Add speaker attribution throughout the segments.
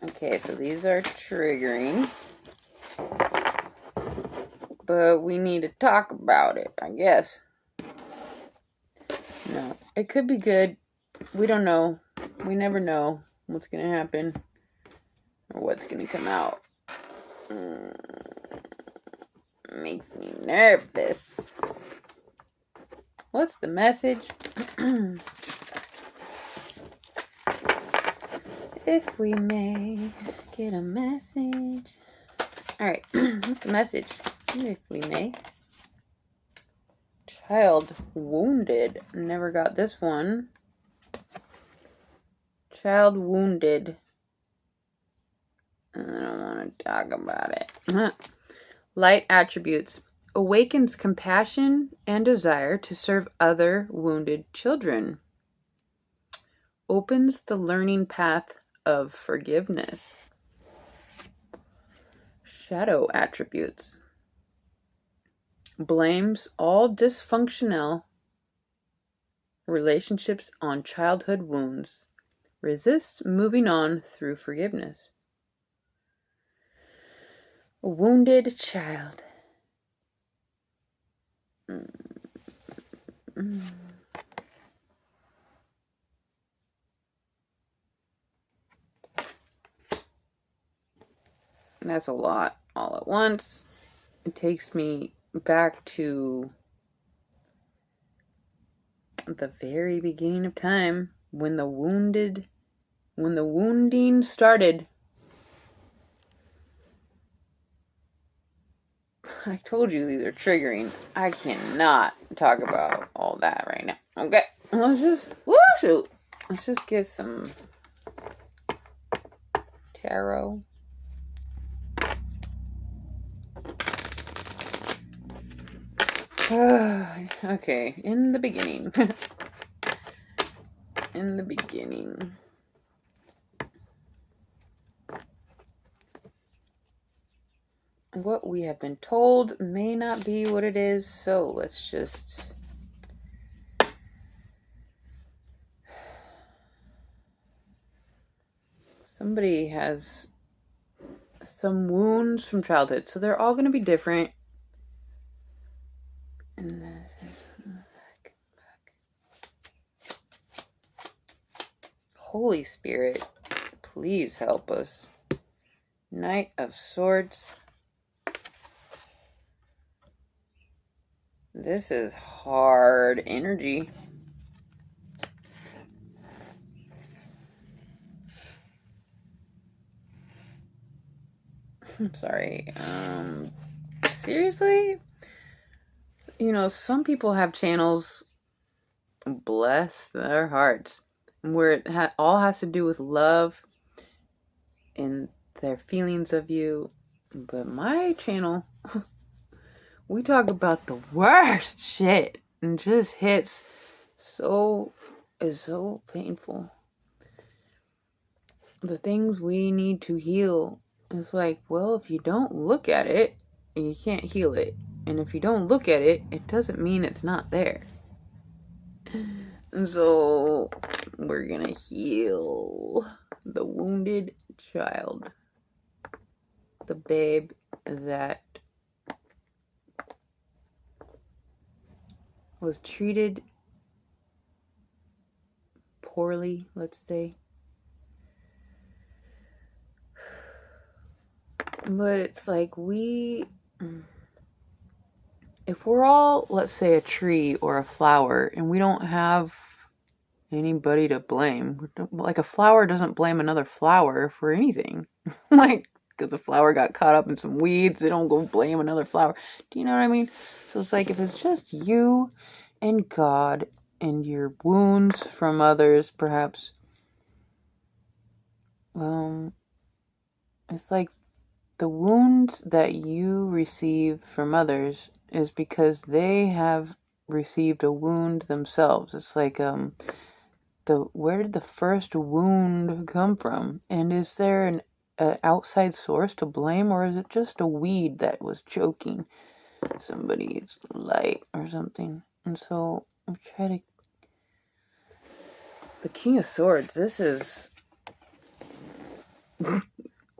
Speaker 1: Okay, so these are triggering. But we need to talk about it, I guess. No, it could be good. We don't know. We never know what's going to happen or what's going to come out. Makes me nervous. What's the message? If we may get a message. Alright, what's the message? If we may. Child wounded. Never got this one. Child wounded. I don't want to talk about it. Light attributes. Awakens compassion and desire to serve other wounded children. Opens the learning path of forgiveness. Shadow attributes. Blames all dysfunctional relationships on childhood wounds. Resists moving on through forgiveness. A wounded child. That's a lot all at once. It takes me back to the very beginning of time when the wounding started. I told you these are triggering. I cannot talk about all that right now. Okay, let's just get some tarot. Okay, in the beginning. In the beginning. What we have been told may not be what it is, so let's just... Somebody has some wounds from childhood, so they're all going to be different. And this is... Holy Spirit, please help us. Knight of Swords. This is hard energy. I'm sorry. Seriously? You know, some people have channels, bless their hearts, where it all has to do with love and their feelings of you. But my channel, we talk about the worst shit and just hits is so painful. The things we need to heal. It's like, well, if you don't look at it, you can't heal it. And if you don't look at it, it doesn't mean it's not there. And so we're gonna heal the wounded child. The babe that was treated poorly, let's say. But it's like if we're all, let's say, a tree or a flower, and we don't have anybody to blame, like a flower doesn't blame another flower for anything. Like, because the flower got caught up in some weeds, they don't go blame another flower. Do you know what I mean? So it's like, if it's just you and God and your wounds from others, perhaps, it's like, the wounds that you receive from others is because they have received a wound themselves. It's like, where did the first wound come from? And is there an outside source to blame, or is it just a weed that was choking somebody's light or something? And so I'm trying to... The King of Swords, this is...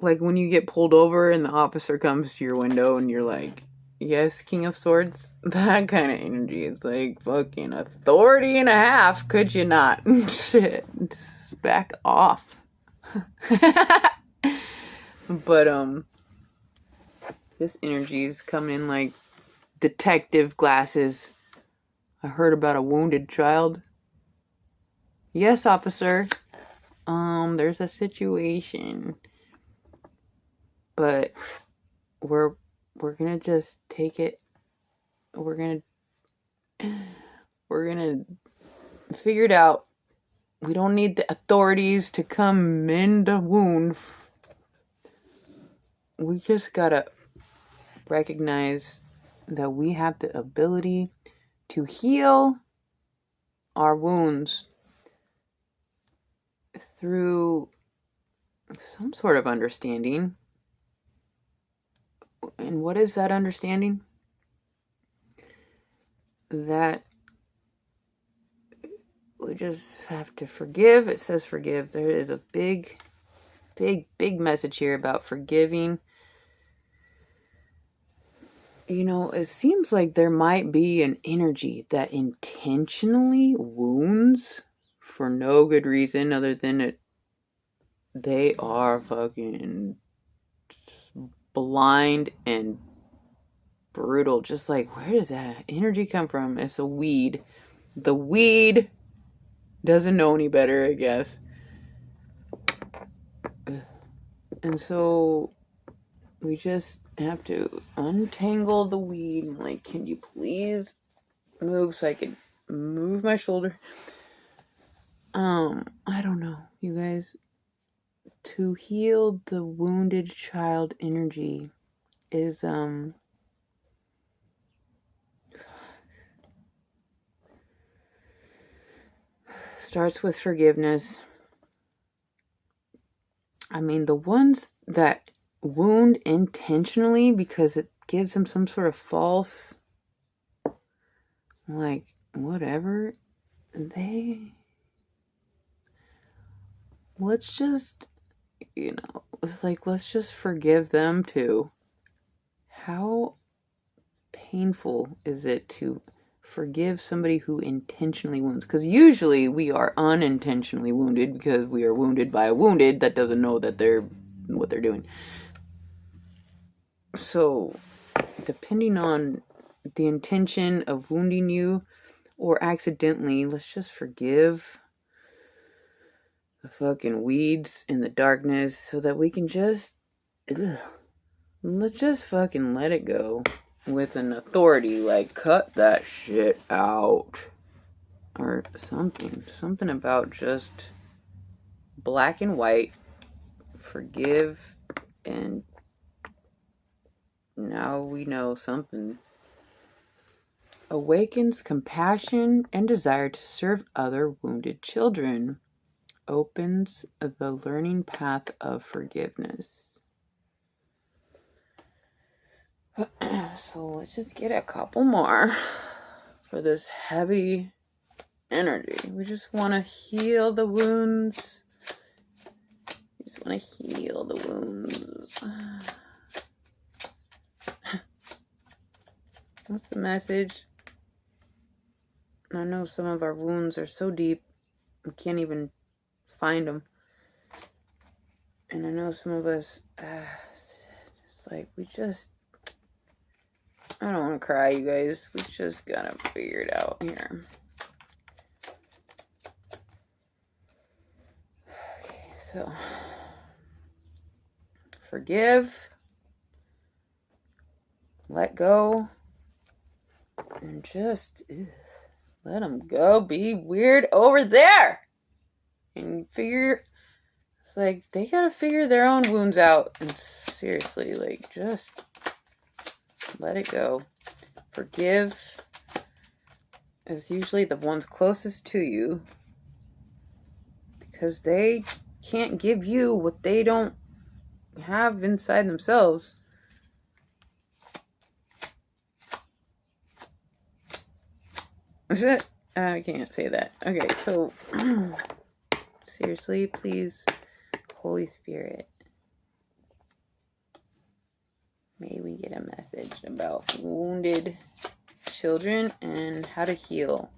Speaker 1: like when you get pulled over and the officer comes to your window and you're like, yes, King of Swords. That kind of energy. It's like fucking authority and a half. Could you not? Shit. Just back off. But this energy is coming in like detective glasses. I heard about a wounded child. Yes, officer. There's a situation. But we're gonna just take it. We're gonna figure it out. We don't need the authorities to come mend the wound. We just gotta recognize that we have the ability to heal our wounds through some sort of understanding. And what is that understanding? That we just have to forgive. It says forgive. There is a big message here about forgiving. You know, it seems like there might be an energy that intentionally wounds for no good reason other than they are fucking blind and brutal. Just like, where does that energy come from? It's a weed. The weed doesn't know any better, I guess. And so we just have to untangle the weed. I'm like, can you please move so I can move my shoulder? I don't know, you guys. To heal the wounded child energy is starts with forgiveness. I mean, the ones that wound intentionally because it gives them some sort of false, like, whatever, let's just, it's like, let's just forgive them too. How painful is it to forgive somebody who intentionally wounds? Because usually we are unintentionally wounded because we are wounded by a wounded that doesn't know that what they're doing. So, depending on the intention of wounding you or accidentally, let's just forgive the fucking weeds in the darkness so that we can just let's just fucking let it go with an authority, like cut that shit out or something about just black and white, forgive, and now we know something awakens compassion and desire to serve other wounded children, opens the learning path of forgiveness. So let's just get a couple more for this heavy energy. We just want to heal the wounds. We just want to heal the wounds. What's the message? I know some of our wounds are so deep we can't even find them. And I know some of us, just like, I don't want to cry, you guys. We just gotta figure it out here. Okay, so forgive, let go, and just let them go. Be weird over there. And figure, it's like they gotta figure their own wounds out. And seriously, like, just let it go. Forgive is usually the ones closest to you because they can't give you what they don't have inside themselves. Is it? I can't say that. Okay, so seriously, please, Holy Spirit, May we get a message about wounded children and how to heal.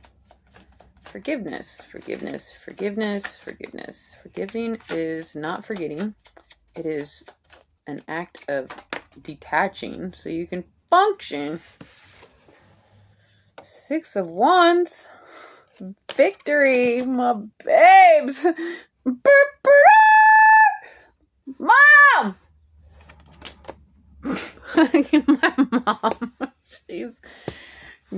Speaker 1: Forgiveness, forgiveness, forgiveness, forgiveness. Forgiving is not forgetting. It is an act of detaching so you can function. 6 of Wands. Victory, my babes. Mom! My mom, she's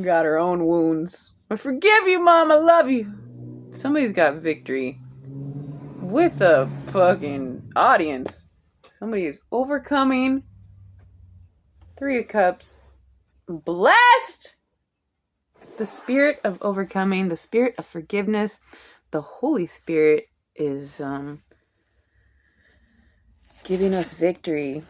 Speaker 1: got her own wounds. I forgive you, Mom. I love you. Somebody's got victory with a fucking audience. Somebody is overcoming. 3 of Cups. Blessed! The spirit of overcoming, the spirit of forgiveness, the Holy Spirit is giving us victory.